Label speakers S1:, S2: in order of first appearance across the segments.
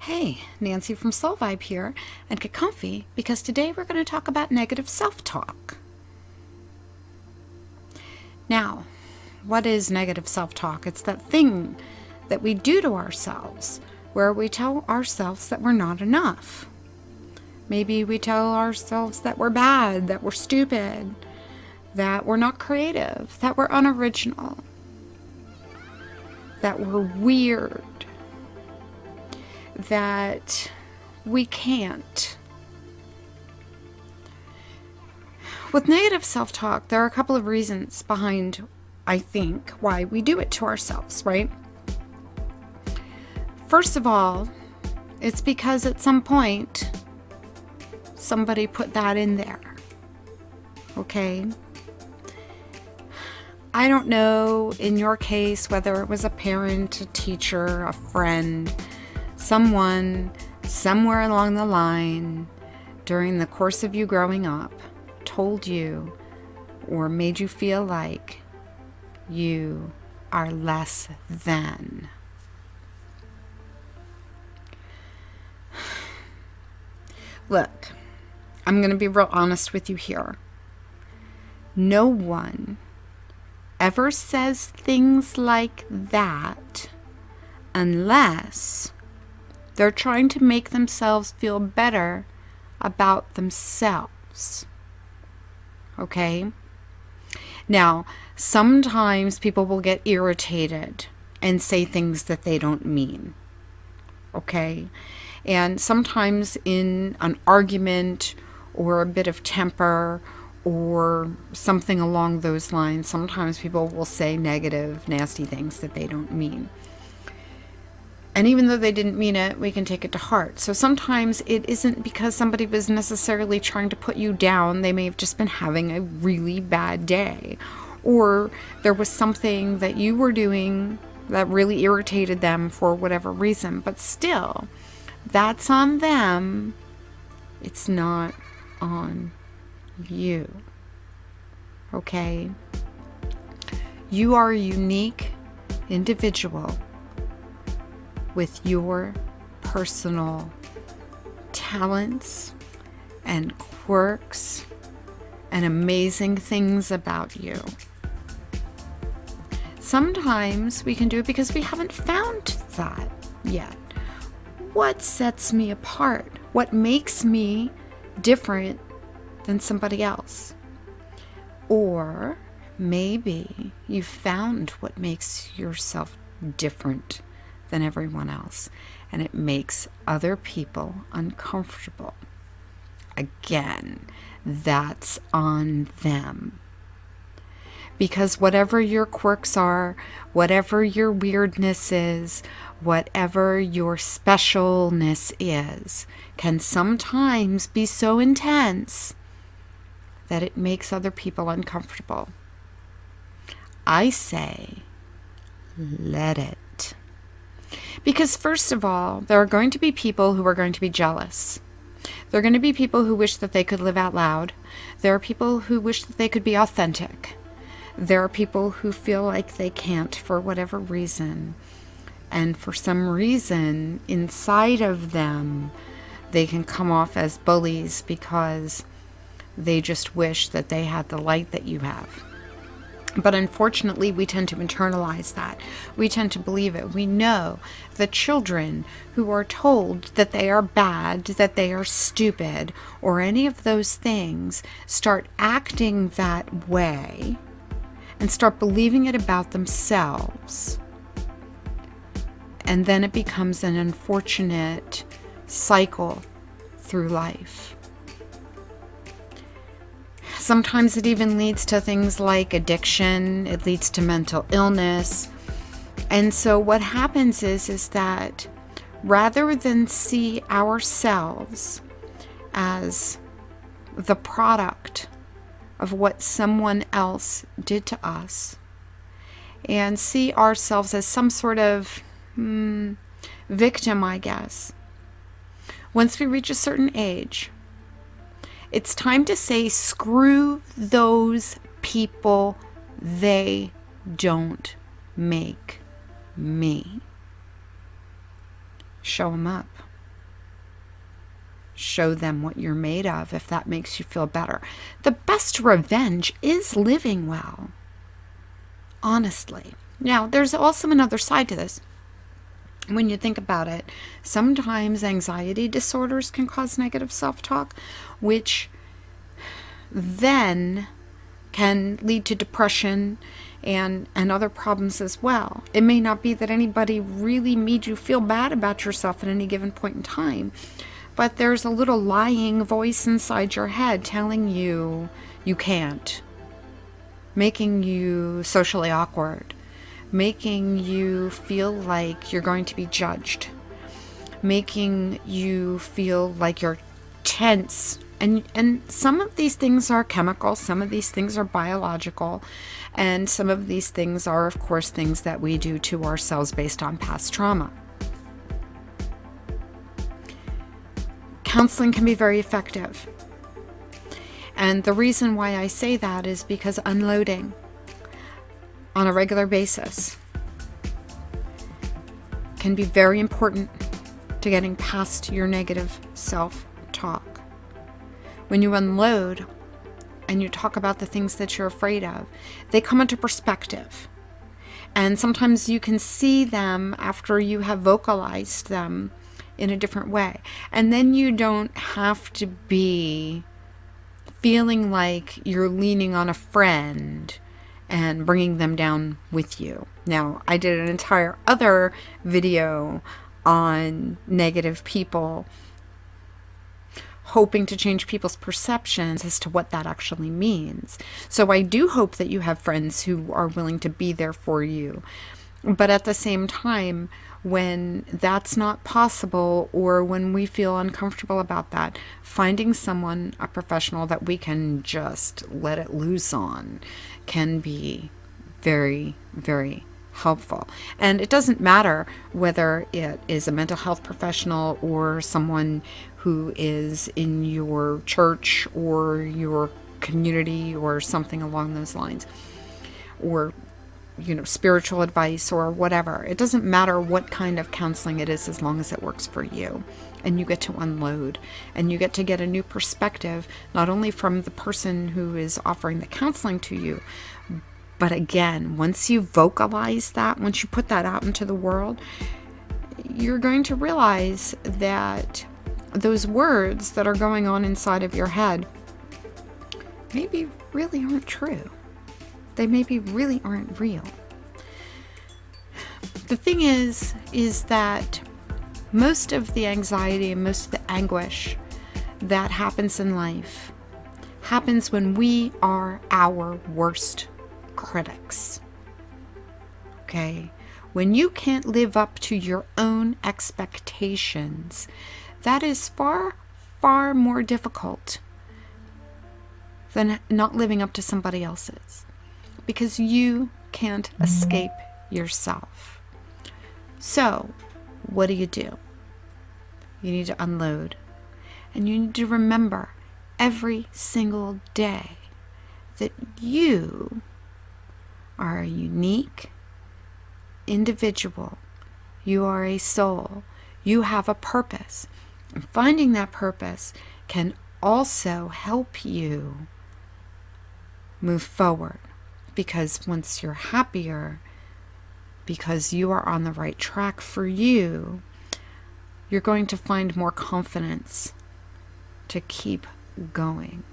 S1: Hey, Nancy from Soulvibe here, and get comfy because today we're going to talk about negative self-talk. Now, what is negative self-talk? It's that thing that we do to ourselves where we tell ourselves that we're not enough. Maybe we tell ourselves that we're bad, that we're stupid, that we're not creative, that we're unoriginal, that we're weird, that we can't. With negative self-talk, there are a couple of reasons behind, I think, why we do it to ourselves, right? First of all, it's because at some point, somebody put that in there, okay? I don't know in your case whether it was a parent, a teacher, a friend, someone somewhere along the line during the course of you growing up told you or made you feel like you are less than. Look, I'm going to be real honest with you here. No one ever says things like that unless they're trying to make themselves feel better about themselves. Okay? Now, sometimes people will get irritated and say things that they don't mean. Okay? And sometimes in an argument or a bit of temper or something along those lines, sometimes people will say negative, nasty things that they don't mean. And even though they didn't mean it, we can take it to heart. So sometimes it isn't because somebody was necessarily trying to put you down. They may have just been having a really bad day. Or there was something that you were doing that really irritated them for whatever reason. But still, that's on them. It's not on you. Okay? You are a unique individual with your personal talents and quirks and amazing things about you. Sometimes we can do it because we haven't found that yet. What sets me apart? What makes me different than somebody else? Or maybe you found what makes yourself different than everyone else, and it makes other people uncomfortable. Again, that's on them. Because whatever your quirks are, whatever your weirdness is, whatever your specialness is, can sometimes be so intense that it makes other people uncomfortable. I say, let it. Because first of all, there are going to be people who are going to be jealous. There are going to be people who wish that they could live out loud. There are people who wish that they could be authentic. There are people who feel like they can't for whatever reason. And for some reason, inside of them, they can come off as bullies because they just wish that they had the light that you have. But unfortunately, we tend to internalize that. We tend to believe it. We know that children who are told that they are bad, that they are stupid, or any of those things start acting that way and start believing it about themselves. And then it becomes an unfortunate cycle through life. Sometimes it even leads to things like addiction. It leads to mental illness. And so what happens is that rather than see ourselves as the product of what someone else did to us and see ourselves as some sort of victim, I guess, once we reach a certain age, it's time to say, screw those people. They don't make me. Show them up. show them what you're made of if that makes you feel better. The best revenge is living well. Honestly. Now, there's also another side to this. When you think about it, sometimes anxiety disorders can cause negative self-talk, which then can lead to depression and other problems as well. It may not be that anybody really made you feel bad about yourself at any given point in time, but there's a little lying voice inside your head telling you you can't, making you socially awkward, making you feel like you're going to be judged, making you feel like you're tense. And some of these things are chemical, some of these things are biological, and some of these things are, of course, things that we do to ourselves based on past trauma. Counseling can be very effective. And the reason why I say that is because unloading on a regular basis can be very important to getting past your negative self-talk. When you unload and you talk about the things that you're afraid of, they come into perspective. And sometimes you can see them after you have vocalized them in a different way. And then you don't have to be feeling like you're leaning on a friend and bringing them down with you. Now, I did an entire other video on negative people, hoping to change people's perceptions as to what that actually means. So I do hope that you have friends who are willing to be there for you. But at the same time, when that's not possible, or when we feel uncomfortable about that, finding someone, a professional that we can just let it loose on, can be very, very helpful. And it doesn't matter whether it is a mental health professional or someone who is in your church or your community or something along those lines, or spiritual advice or whatever. It doesn't matter what kind of counseling it is, as long as it works for you and you get to unload and you get to get a new perspective, not only from the person who is offering the counseling to you, but again, once you vocalize that, once you put that out into the world, you're going to realize that those words that are going on inside of your head maybe really aren't true. They maybe really aren't real. The thing is that most of the anxiety and most of the anguish that happens in life happens when we are our worst critics. Okay? When you can't live up to your own expectations, that is far, far more difficult than not living up to somebody else's. Because you can't escape yourself. So, what do? You need to unload. And you need to remember every single day that you are a unique individual. You are a soul. You have a purpose. And finding that purpose can also help you move forward. Because once you're happier, because you are on the right track for you, you're going to find more confidence to keep going.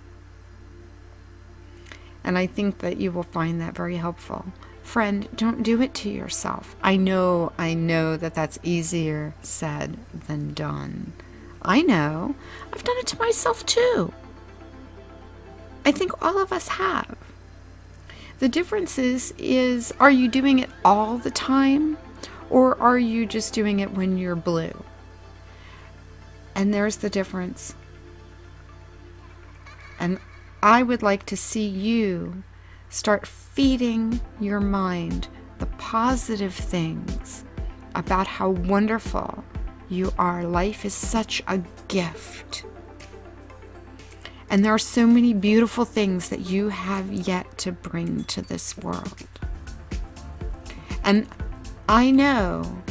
S1: And I think that you will find that very helpful. Friend, don't do it to yourself. I know that that's easier said than done. I know. I've done it to myself too. I think all of us have. The difference is, are you doing it all the time, or are you just doing it when you're blue? And there's the difference. And I would like to see you start feeding your mind the positive things about how wonderful you are. Life is such a gift. And there are so many beautiful things that you have yet to bring to this world. And I know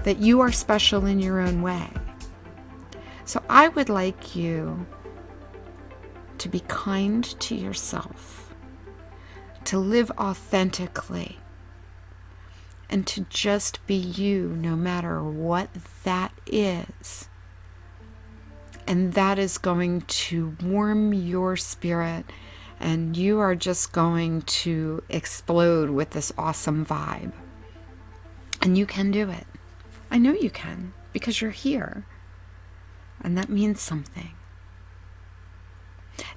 S1: that you are special in your own way. So I would like you to be kind to yourself, to live authentically, and to just be you no matter what that is. And that is going to warm your spirit, and you are just going to explode with this awesome vibe. And you can do it. I know you can, because you're here. And that means something.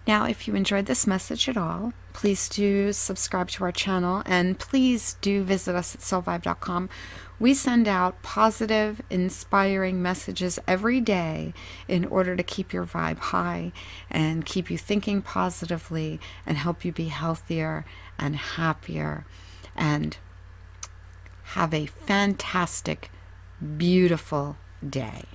S1: Now, if you enjoyed this message at all, please do subscribe to our channel, and please do visit us at soulvibe.com. We send out positive, inspiring messages every day in order to keep your vibe high and keep you thinking positively and help you be healthier and happier and have a fantastic, beautiful day.